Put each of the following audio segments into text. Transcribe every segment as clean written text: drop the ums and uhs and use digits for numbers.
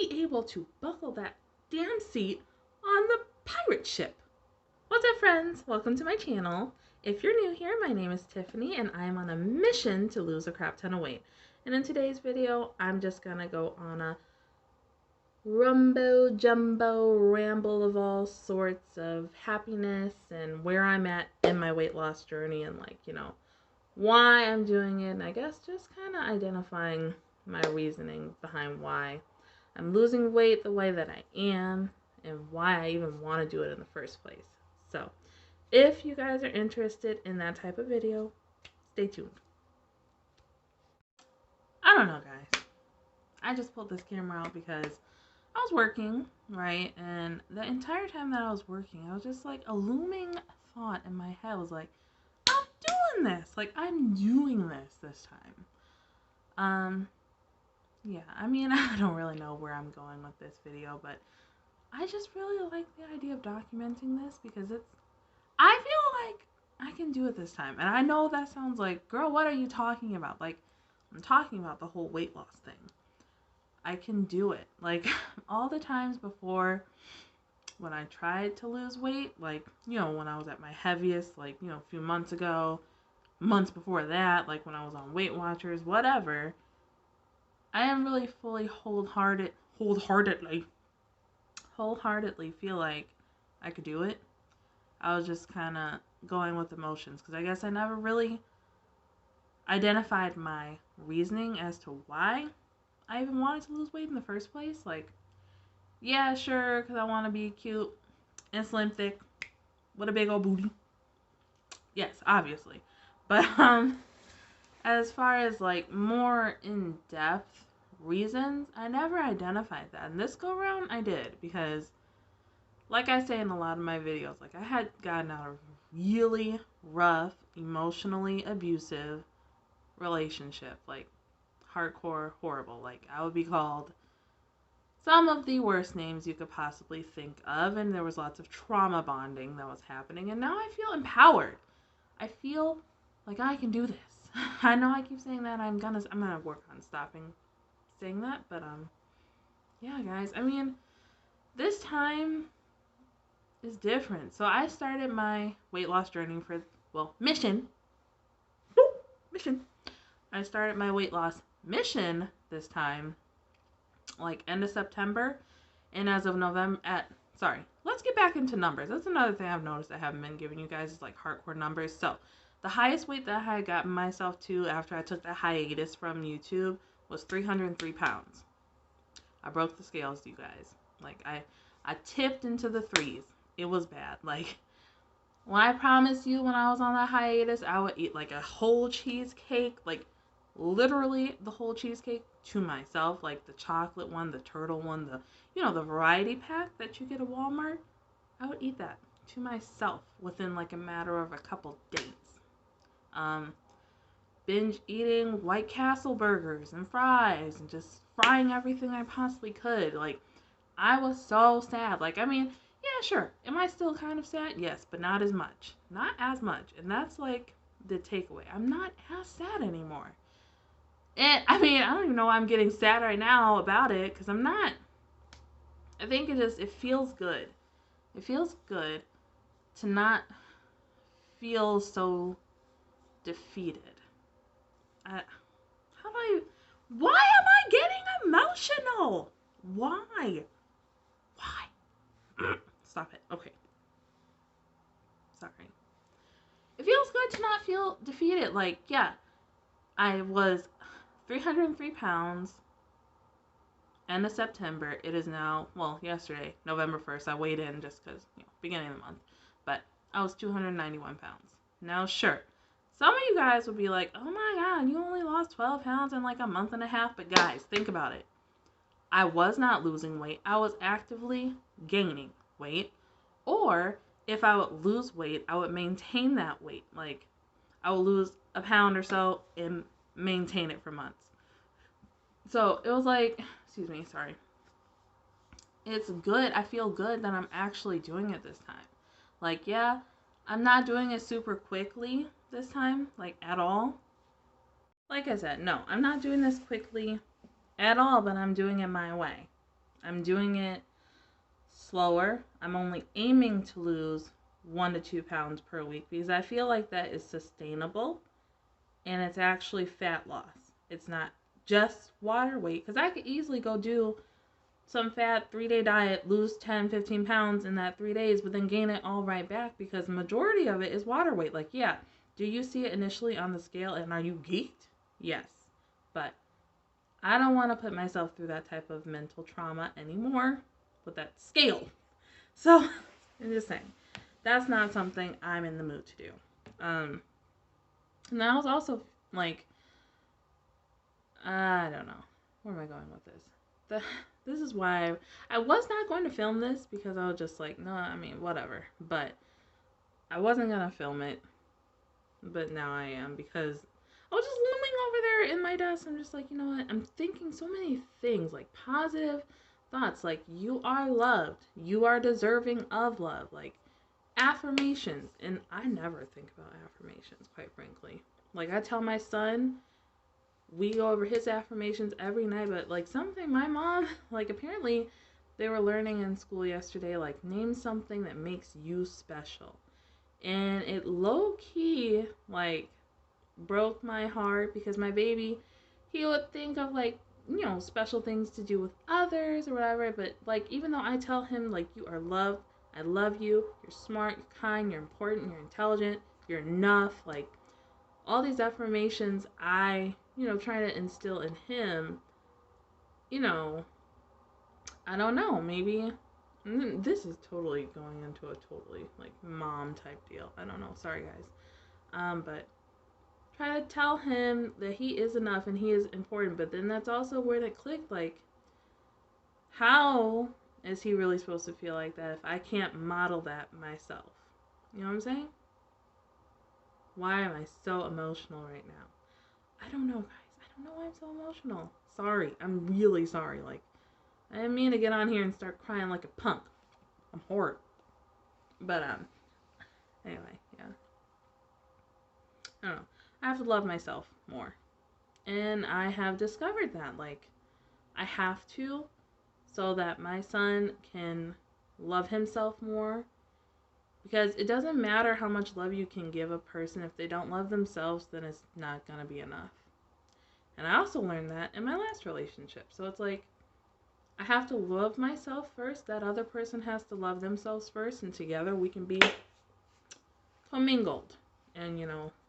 be able to buckle that damn seat on the pirate ship. What's up, friends? Welcome to my channel. If you're new here, my name is Tiffany and I'm on a mission to lose a crap ton of weight. And in today's video, I'm just gonna go on a rumbo jumbo ramble of all sorts of happiness and where I'm at in my weight loss journey and why I'm doing it, and I guess just kind of identifying my reasoning behind why I'm losing weight the way that I am and why I even want to do it in the first place. So if you guys are interested in that type of video, stay tuned. I don't know, guys. I just pulled this camera out because I was working, right? And the entire time that I was working, I was just like, a looming thought in my head was like, I'm doing this. Like, I'm doing this time. Yeah, I mean, I don't really know where I'm going with this video, but I just really like the idea of documenting this because I feel like I can do it this time. And I know that sounds like, girl, what are you talking about? Like, I'm talking about the whole weight loss thing. I can do it. Like, all the times before when I tried to lose weight, like, when I was at my heaviest, like, a few months ago, months before that, like when I was on Weight Watchers, whatever, I didn't really fully wholeheartedly feel like I could do it. I was just kind of going with emotions because I guess I never really identified my reasoning as to why I even wanted to lose weight in the first place. Like, yeah, sure, because I want to be cute and slim thick with a big old booty. Yes, obviously. But as far as like more in-depth reasons, I never identified that. And this go around I did because, like I say in a lot of my videos, like I had gotten out of really rough, emotionally abusive relationship, like hardcore horrible. Like, I would be called some of the worst names you could possibly think of, and there was lots of trauma bonding that was happening, and now I feel empowered. I feel like I can do this. I know I keep saying that. I'm gonna work on stopping saying that, but yeah, guys, I mean, this time is different. So I started my weight loss journey mission. I started my weight loss mission this time, like end of September, and as of let's get back into numbers. That's another thing I've noticed I haven't been giving you guys is like hardcore numbers. So the highest weight that I had gotten myself to after I took the hiatus from YouTube was 303 pounds. I broke the scales, you guys. Like, I tipped into the threes. It was bad. Like, when I promised you when I was on that hiatus, I would eat like a whole cheesecake, like literally the whole cheesecake to myself, like the chocolate one, the turtle one, the variety pack that you get at Walmart. I would eat that to myself within like a matter of a couple days. Binge eating White Castle burgers and fries and just frying everything I possibly could. Like, I was so sad. Like, I mean, yeah, sure. Am I still kind of sad? Yes, but not as much. Not as much. And that's like the takeaway. I'm not as sad anymore. And I mean, I don't even know why I'm getting sad right now about it because I'm not. I think it feels good. It feels good to not feel so defeated. Why am I getting emotional? Why? Stop it. Okay. Sorry. It feels good to not feel defeated. Like, yeah, I was 303 pounds end of September. It is now, yesterday, November 1st, I weighed in just because, beginning of the month. But I was 291 pounds. Now, sure, some of you guys would be like, oh my God, you only lost 12 pounds in like a month and a half. But guys, think about it. I was not losing weight. I was actively gaining weight. Or if I would lose weight, I would maintain that weight. Like, I would lose a pound or so and maintain it for months. So it was like, excuse me, sorry. It's good. I feel good that I'm actually doing it this time. Like, yeah, I'm not doing it super quickly this time, like at all. Like I said, no, I'm not doing this quickly at all, but I'm doing it my way. I'm doing it slower. I'm only aiming to lose 1 to 2 pounds per week because I feel like that is sustainable and it's actually fat loss. It's not just water weight because I could easily go do some fat 3-day diet, lose 10, 15 pounds in that 3 days, but then gain it all right back because the majority of it is water weight. Like, yeah, do you see it initially on the scale and are you geeked? Yes. But I don't want to put myself through that type of mental trauma anymore with that scale. So, I'm just saying, that's not something I'm in the mood to do. And I was also like, I don't know. Where am I going with this? This is why I was not going to film this because I was just like, no, I mean, whatever. But I wasn't going to film it. But now I am because I was just looming over there in my desk. I'm just like, you know what? I'm thinking so many things, like positive thoughts, like you are loved. You are deserving of love. Like affirmations. And I never think about affirmations, quite frankly. Like I tell my son, we go over his affirmations every night, but like something my mom, like apparently they were learning in school yesterday, like name something that makes you special. And it low key, like, broke my heart because my baby, he would think of like, special things to do with others or whatever. But like, even though I tell him, like, you are loved, I love you, you're smart, you're kind, you're important, you're intelligent, you're enough, like, all these affirmations I, try to instill in him, you know, I don't know, maybe this is totally going into a totally like mom type deal. I don't know. Sorry guys. But try to tell him that he is enough and he is important. But then that's also where it clicked. Like, how is he really supposed to feel like that if I can't model that myself? You know what I'm saying? Why am I so emotional right now? I don't know, guys. I don't know why I'm so emotional. Sorry. I'm really sorry. Like, I didn't mean to get on here and start crying like a punk. I'm horrid. But, anyway, yeah. I don't know. I have to love myself more. And I have discovered that, like, I have to so that my son can love himself more. Because it doesn't matter how much love you can give a person. If they don't love themselves, then it's not going to be enough. And I also learned that in my last relationship. So it's like, I have to love myself first. That other person has to love themselves first. And together we can be commingled. And,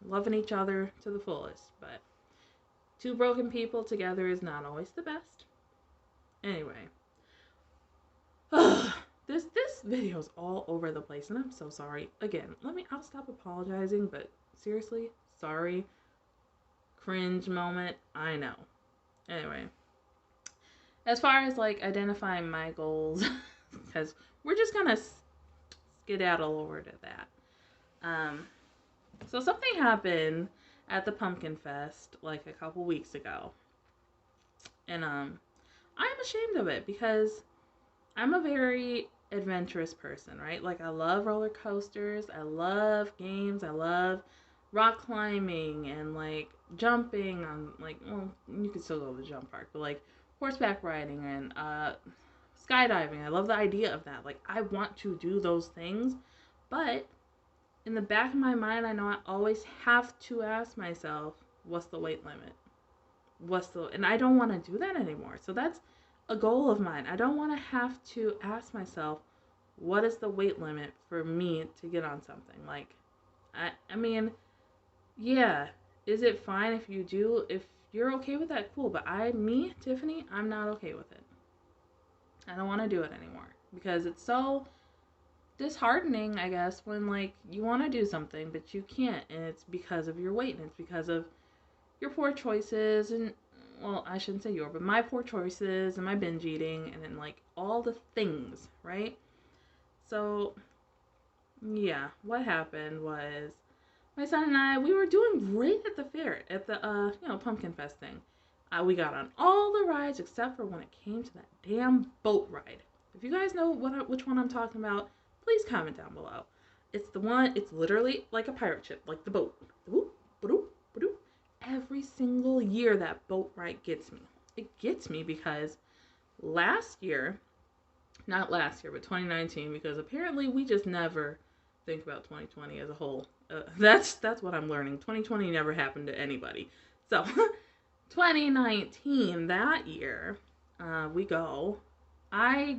loving each other to the fullest. But two broken people together is not always the best. Anyway. This video is all over the place. And I'm so sorry. Again, I'll stop apologizing. But seriously, sorry. Cringe moment. I know. Anyway. As far as like identifying my goals, because we're just gonna skedaddle over to that. So something happened at the Pumpkin Fest like a couple weeks ago, and I'm ashamed of it because I'm a very adventurous person, right? Like I love roller coasters, I love games, I love rock climbing and like jumping on like, well, you can still go to the jump park, but like horseback riding and skydiving. I love the idea of that. Like I want to do those things, but in the back of my mind, I know I always have to ask myself, what's the weight limit? And I don't want to do that anymore. So that's a goal of mine. I don't want to have to ask myself, what is the weight limit for me to get on something? Like, I mean, yeah, is it fine if you do? If you're okay with that, cool. But Tiffany, I'm not okay with it. I don't want to do it anymore because it's so disheartening, I guess, when like you want to do something but you can't, and it's because of your weight and it's because of your poor choices and, well, I shouldn't say your, but my poor choices and my binge eating and then like all the things, right? So yeah, what happened was my son and I, we were doing great at the fair, at the Pumpkin Fest thing. We got on all the rides except for when it came to that damn boat ride. If you guys know which one I'm talking about, please comment down below. It's literally like a pirate ship, like the boat. Every single year that boat ride gets me. It gets me because last year, not last year, but 2019, because apparently we just never think about 2020 as a whole. That's what I'm learning. 2020 never happened to anybody. So 2019, that year, we go. I,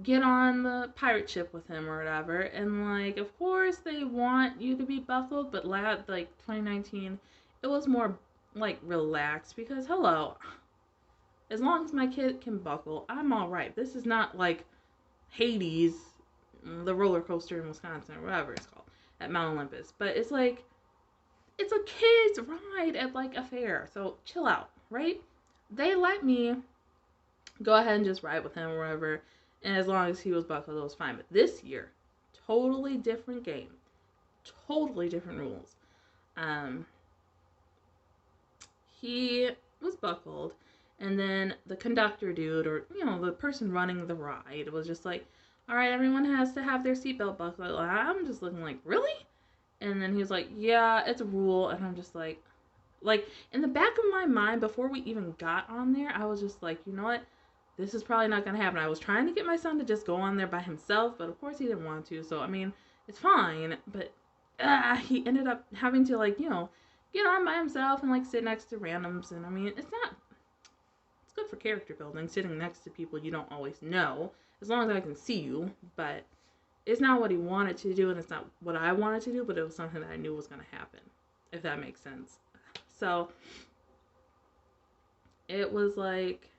get on the pirate ship with him or whatever, and like, of course, they want you to be buckled, but like 2019, it was more like relaxed because hello, as long as my kid can buckle, I'm all right. This is not like Hades, the roller coaster in Wisconsin or whatever it's called at Mount Olympus, but it's like it's a kid's ride at like a fair, so chill out, right? They let me go ahead and just ride with him or whatever, and as long as he was buckled, it was fine. But this year, totally different game, totally different rules. Um, he was buckled, and then the conductor dude, or the person running the ride, was just like, "All right, everyone has to have their seatbelt buckled." I'm just looking like, really? And then he was like, "Yeah, it's a rule," and I'm just like in the back of my mind, before we even got on there, I was just like, you know what? This is probably not gonna happen. I was trying to get my son to just go on there by himself, but of course he didn't want to. So I mean, it's fine. But he ended up having to get on by himself and like sit next to randoms. And I mean, it's not. It's good for character building, sitting next to people you don't always know, as long as I can see you. But it's not what he wanted to do, and it's not what I wanted to do. But it was something that I knew was gonna happen, if that makes sense. So it was like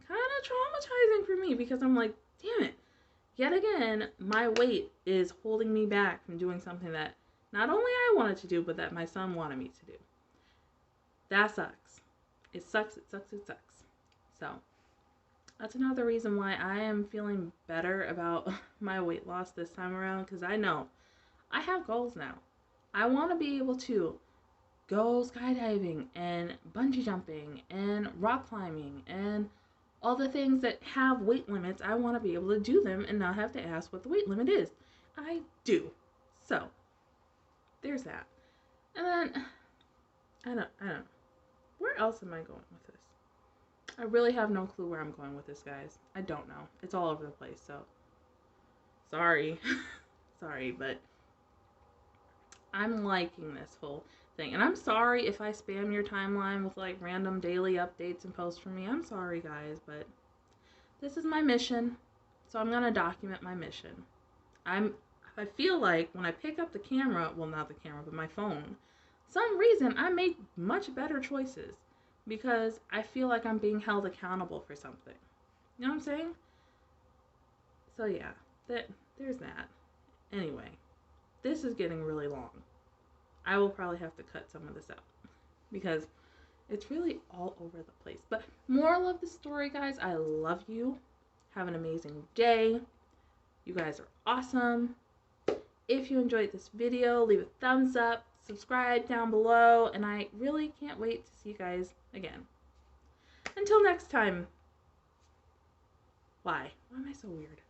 kind of traumatizing for me because I'm like, damn it. Yet again, my weight is holding me back from doing something that not only I wanted to do, but that my son wanted me to do. That sucks. It sucks, it sucks, it sucks. So, that's another reason why I am feeling better about my weight loss this time around, because I know I have goals now. I want to be able to go skydiving and bungee jumping and rock climbing and all the things that have weight limits. I want to be able to do them and not have to ask what the weight limit is. I do. So, there's that. And then, I don't know. Where else am I going with this? I really have no clue where I'm going with this, guys. I don't know. It's all over the place, so sorry. Sorry, but I'm liking this whole thing. And I'm sorry if I spam your timeline with like random daily updates and posts from me. I'm sorry, guys, but this is my mission. So I'm going to document my mission. I feel like when I pick up the camera, well, not the camera, but my phone, some reason I make much better choices because I feel like I'm being held accountable for something. You know what I'm saying? So yeah, there's that. Anyway, this is getting really long. I will probably have to cut some of this out because it's really all over the place. But moral of the story, guys, I love you. Have an amazing day. You guys are awesome. If you enjoyed this video, leave a thumbs up, subscribe down below, and I really can't wait to see you guys again. Until next time. Why am I so weird?